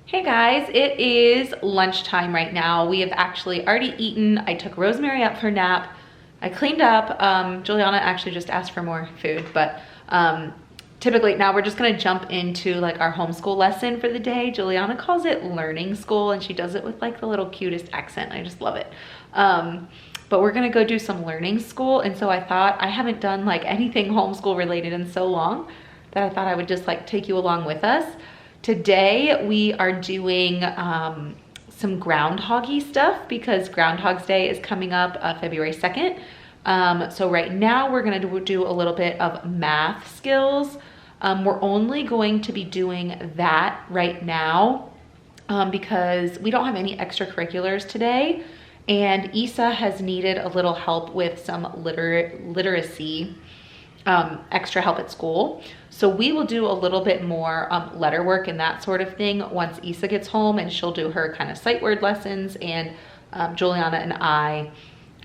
Hey guys, it is lunchtime right now. We have actually already eaten. I took Rosemary up for a nap. I cleaned up. Juliana actually just asked for more food, but typically now we're just gonna jump into like our homeschool lesson for the day. Juliana calls it learning school and she does it with like the little cutest accent. I just love it. But we're gonna go do some learning school. And so I thought I haven't done like anything homeschool related in so long that I thought I would just like take you along with us. Today we are doing some groundhoggy stuff because Groundhog's Day is coming up February 2nd. So right now we're gonna do a little bit of math skills. We're only going to be doing that right now because we don't have any extracurriculars today. And Isa has needed a little help with some literacy extra help at school. So we will do a little bit more letter work and that sort of thing once Isa gets home, and she'll do her kind of sight word lessons, and Juliana and I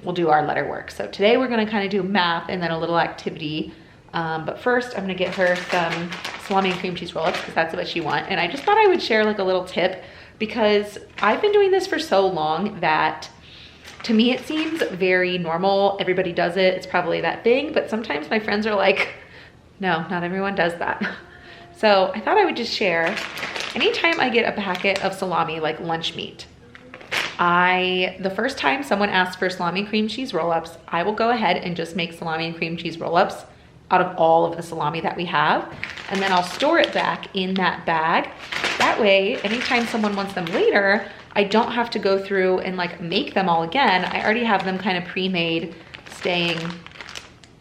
will do our letter work. So today we're gonna kind of do math and then a little activity. But first I'm gonna get her some salami and cream cheese roll-ups because that's what she wants. And I just thought I would share like a little tip because I've been doing this for so long that to me, it seems very normal. Everybody does it. It's probably that thing. But sometimes my friends are like, no, not everyone does that. So I thought I would just share. Anytime I get a packet of salami, like lunch meat, the first time someone asks for salami cream cheese roll-ups, I will go ahead and just make salami and cream cheese roll-ups out of all of the salami that we have. And then I'll store it back in that bag. That way, anytime someone wants them later, I don't have to go through and like make them all again. I already have them kind of pre-made, staying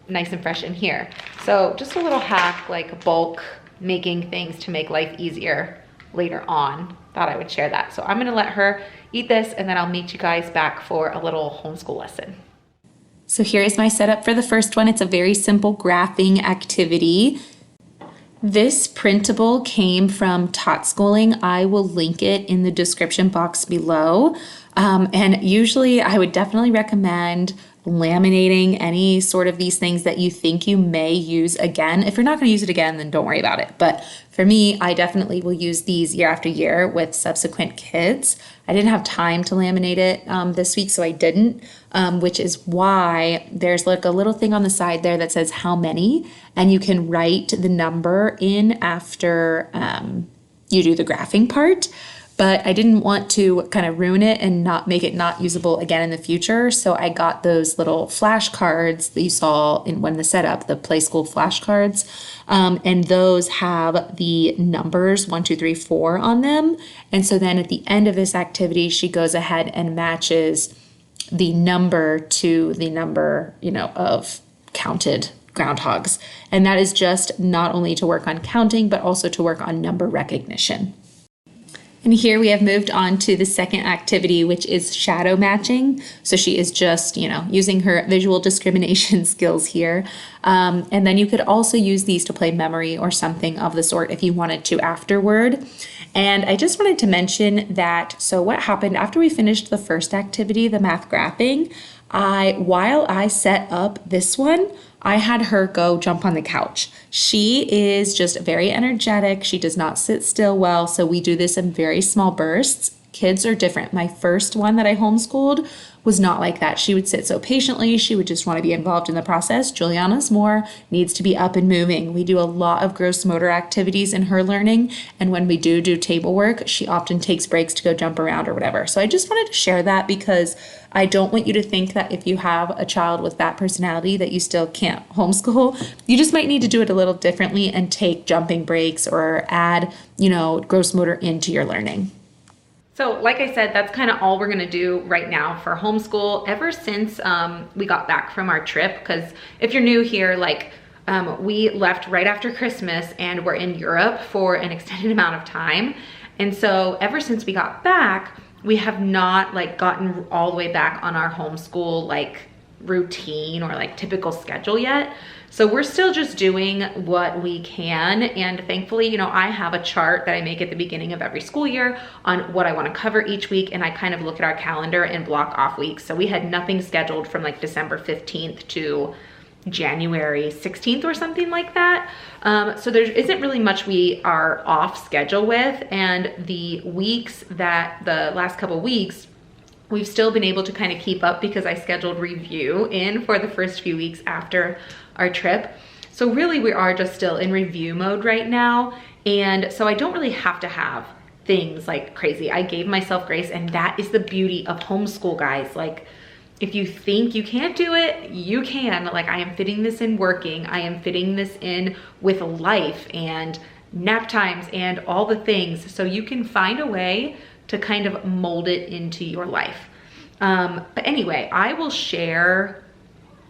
nice and fresh in here. So just a little hack, like bulk making things to make life easier later on. Thought I would share that. So I'm gonna let her eat this and then I'll meet you guys back for a little homeschool lesson. So here is my setup for the first one. It's a very simple graphing activity. This printable came from Tot Schooling. I will link it in the description box below. And usually I would definitely recommend laminating any sort of these things that you think you may use again. If you're not going to use it again, then don't worry about it. But for me, I definitely will use these year after year with subsequent kids. I didn't have time to laminate it this week, so I didn't, which is why there's like a little thing on the side there that says how many, and you can write the number in after you do the graphing part. But I didn't want to kind of ruin it and not make it not usable again in the future. So I got those little flashcards that you saw when the setup, the Play School flashcards. And those have the numbers 1, 2, 3, 4 on them. And so then at the end of this activity, she goes ahead and matches the number to the number, of counted groundhogs. And that is just not only to work on counting, but also to work on number recognition. And here we have moved on to the second activity, which is shadow matching. So she is just, using her visual discrimination skills here. And then you could also use these to play memory or something of the sort if you wanted to afterward. And I just wanted to mention that, so what happened after we finished the first activity, the math graphing, while I set up this one, I had her go jump on the couch. She is just very energetic. She does not sit still well. So we do this in very small bursts. Kids are different. My first one that I homeschooled was not like that. She would sit so patiently. She would just want to be involved in the process. Juliana's more needs to be up and moving. We do a lot of gross motor activities in her learning. And when we do table work, she often takes breaks to go jump around or whatever. So I just wanted to share that because I don't want you to think that if you have a child with that personality that you still can't homeschool. You just might need to do it a little differently and take jumping breaks or add, gross motor into your learning. So like I said, that's kind of all we're gonna do right now for homeschool ever since we got back from our trip. Because if you're new here, we left right after Christmas and we're in Europe for an extended amount of time. And so ever since we got back, we have not gotten all the way back on our homeschool routine or typical schedule yet. So we're still just doing what we can. And thankfully, I have a chart that I make at the beginning of every school year on what I want to cover each week. And I kind of look at our calendar and block off weeks. So we had nothing scheduled from December 15th to January 16th or something like that. So there isn't really much we are off schedule with, and the last couple weeks, we've still been able to kind of keep up because I scheduled review in for the first few weeks after our trip. So really we are just still in review mode right now. And so I don't really have to have things like crazy. I gave myself grace, and that is the beauty of homeschool, guys. Like, if you think you can't do it, you can. Like, I am fitting this in working. I am fitting this in with life and nap times and all the things. So you can find a way to kind of mold it into your life. But anyway, I will share,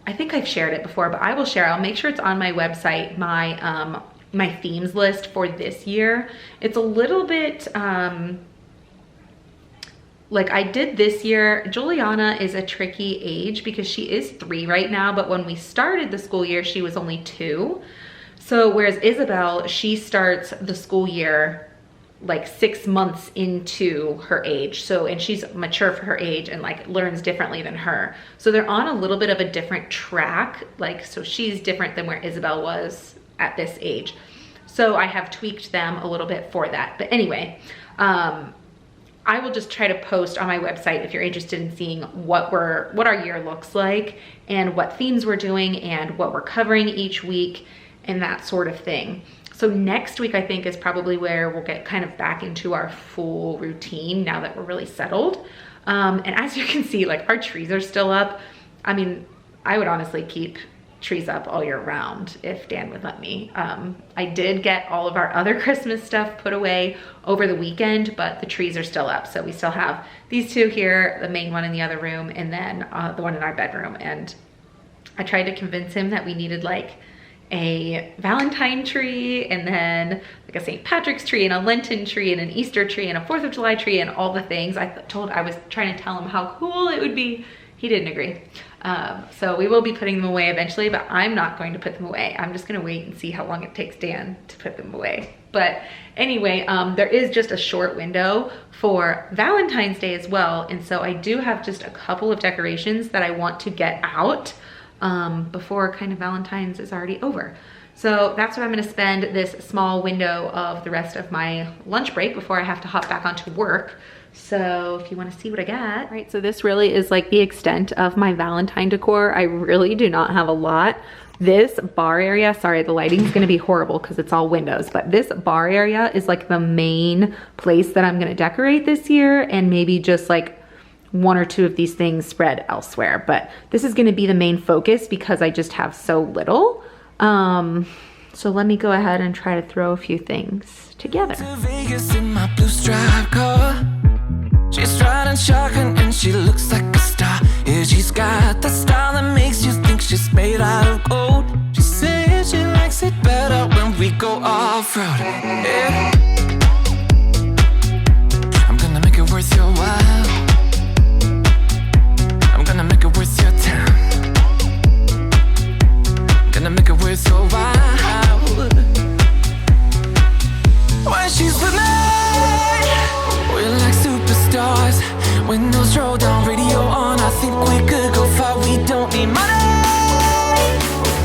I think I've shared it before, but I will share, I'll make sure it's on my website, my themes list for this year. It's a little bit, like I did this year. Juliana is a tricky age because she is 3 right now, but when we started the school year, she was only 2. So whereas Isabel, she starts the school year like 6 months into her age. So, and she's mature for her age and like learns differently than her. So they're on a little bit of a different track. Like, so she's different than where Isabel was at this age. So I have tweaked them a little bit for that. But anyway, I will just try to post on my website if you're interested in seeing what our year looks like and what themes we're doing and what we're covering each week and that sort of thing. So next week, I think, is probably where we'll get kind of back into our full routine now that we're really settled. And as you can see, like, our trees are still up. I mean, I would honestly keep trees up all year round if Dan would let me. I did get all of our other Christmas stuff put away over the weekend, but the trees are still up. So we still have these 2 here, the main one in the other room, and then the one in our bedroom. And I tried to convince him that we needed like a Valentine tree, and then like a St. Patrick's tree, and a Lenten tree, and an Easter tree, and a 4th of July tree, and all the things. I was trying to tell him how cool it would be. He didn't agree. So we will be putting them away eventually, but I'm not going to put them away. I'm just gonna wait and see how long it takes Dan to put them away. But anyway, there is just a short window for Valentine's Day as well. And so I do have just a couple of decorations that I want to get out before kind of Valentine's is already over. So that's what I'm gonna spend this small window of the rest of my lunch break before I have to hop back onto work. So if you wanna see what I got. All right, so this really is like the extent of my Valentine decor. I really do not have a lot. This bar area, sorry, the lighting's gonna be horrible because it's all windows, but this bar area is like the main place that I'm gonna decorate this year, and maybe just like 1 or 2 of these things spread elsewhere. But this is gonna be the main focus because I just have so little. So let me go ahead and try to throw a few things together. To Vegas in my blue striped car. She's riding shotgun and she looks like a star. Yeah, she's got the style that makes you think she's made out of gold. She says she likes it better when we go off-road. Yeah. I'm gonna make it worth your while. I'm gonna make it worth your time. I'm gonna make it worth your while. When she's with me, we're like superstars. Windows roll down, radio on. I think we could go far. We don't need money.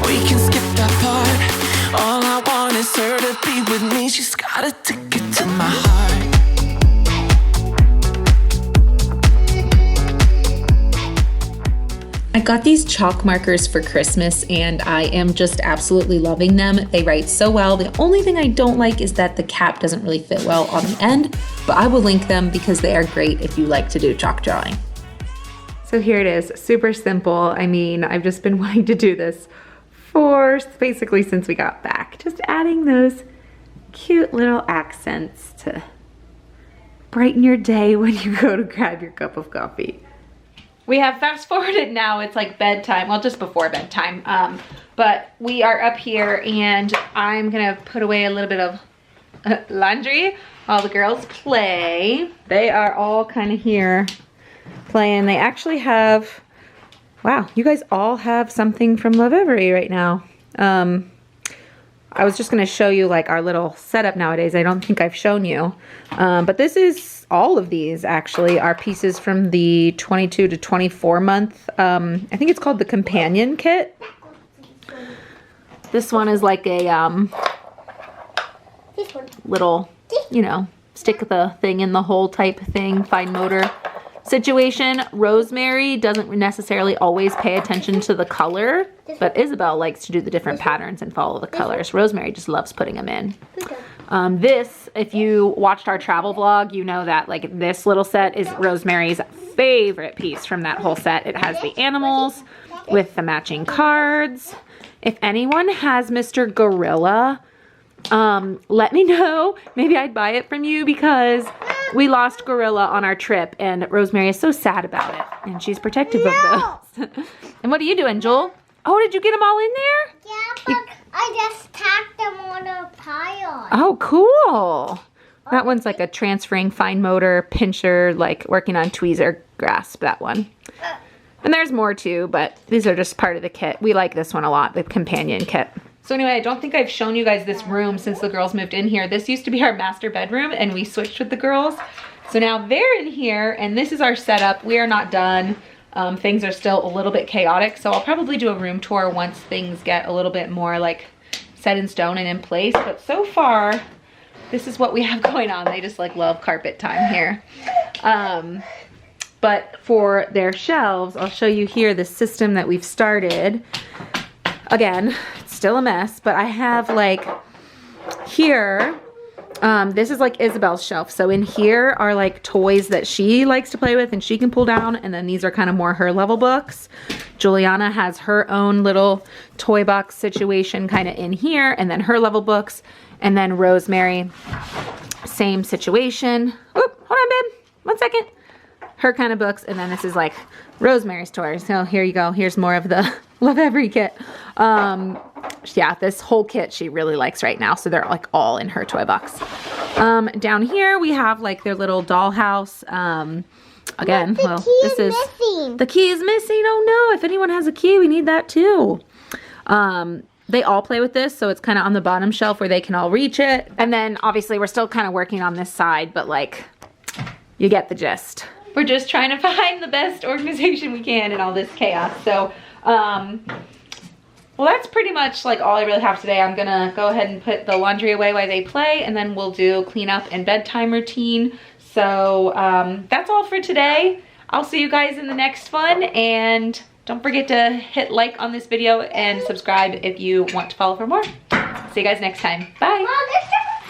We can skip that part. All I want is her to be with me. She's got a ticket to my heart. I got these chalk markers for Christmas and I am just absolutely loving them. They write so well. The only thing I don't like is that the cap doesn't really fit well on the end, but I will link them because they are great if you like to do chalk drawing. So here it is, super simple. I mean, I've just been wanting to do this for basically since we got back. Just adding those cute little accents to brighten your day when you go to grab your cup of coffee. We have fast forwarded now, it's like bedtime, well, just before bedtime, but we are up here and I'm gonna put away a little bit of laundry while the girls play. They are all kind of here playing. They actually have, wow, you guys all have something from Lovevery right now. I was just gonna show you like our little setup nowadays. I don't think I've shown you, but this is, all of these actually are pieces from the 22 to 24 month, I think it's called the companion kit. This one is like a This one. little, you know, stick the thing in the hole type thing, fine motor situation. Rosemary doesn't necessarily always pay attention to the color, but Isabel likes to do the different patterns and follow the colors. Rosemary just loves putting them in. This, if you watched our travel vlog, you know that like this little set is Rosemary's favorite piece from that whole set. It has the animals with the matching cards. If anyone has Mr. Gorilla, let me know. Maybe I'd buy it from you because we lost Gorilla on our trip and Rosemary is so sad about it and she's protective of those. And what are you doing, Joel? Oh, did you get them all in there? Yeah, but I just tacked them on a pile. Oh, cool. That one's like a transferring fine motor pincher, like working on tweezer grasp, that one. And there's more too, but these are just part of the kit. We like this one a lot, the companion kit. So anyway, I don't think I've shown you guys this room since the girls moved in here. This used to be our master bedroom and we switched with the girls. So now they're in here and this is our setup. We are not done. Things are still a little bit chaotic. So I'll probably do a room tour once things get a little bit more like set in stone and in place. But so far, this is what we have going on. They just like love carpet time here. But for their shelves, I'll show you here the system that we've started. Again, it's still a mess, but I have like here, this is like Isabel's shelf. So in here are like toys that she likes to play with and she can pull down. And then these are kind of more her level books. Juliana has her own little toy box situation kind of in here and then her level books. And then Rosemary, same situation. Oop, hold on, babe. 1 second. Her kind of books. And then this is like Rosemary's toys. So here you go. Here's more of the Love Every kit. Yeah, this whole kit she really likes right now. So they're like all in her toy box. Down here we have like their little dollhouse. Again, well, this is missing. The key is missing. Oh no, if anyone has a key, we need that too. They all play with this, so it's kind of on the bottom shelf where they can all reach it. And then obviously we're still kind of working on this side, but like you get the gist. We're just trying to find the best organization we can in all this chaos. So, well, that's pretty much like all I really have today. I'm gonna go ahead and put the laundry away while they play, and then we'll do cleanup and bedtime routine. So that's all for today. I'll see you guys in the next one, and don't forget to hit like on this video and subscribe if you want to follow for more. See you guys next time. Bye. Mom,